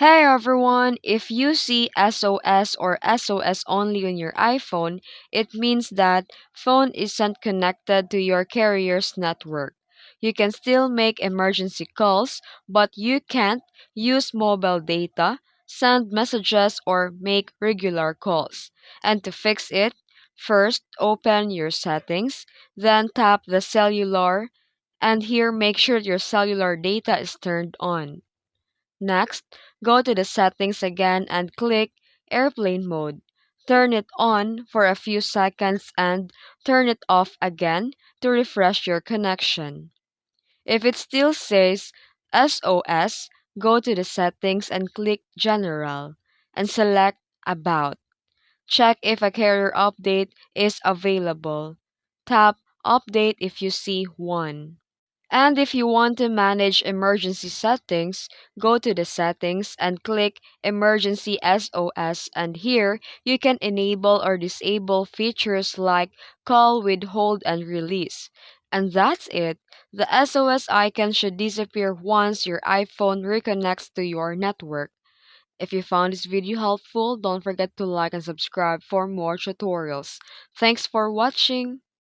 Hey everyone, if you see SOS or SOS only on your iPhone, it means that phone isn't connected to your carrier's network. You can still make emergency calls, but you can't use mobile data, send messages, or make regular calls. And to fix it, first open your settings, then tap the cellular, and here make sure your cellular data is turned on. Next, go to the settings again and click Airplane Mode. Turn it on for a few seconds and turn it off again to refresh your connection. If it still says SOS, go to the settings and click General and select About. Check if a carrier update is available. Tap Update if you see one. And if you want to manage emergency settings, go to the settings and click Emergency SOS, and here you can enable or disable features like call with hold and release. And that's it. The SOS icon should disappear once your iPhone reconnects to your network. If you found this video helpful, don't forget to like and subscribe for more tutorials. Thanks for watching.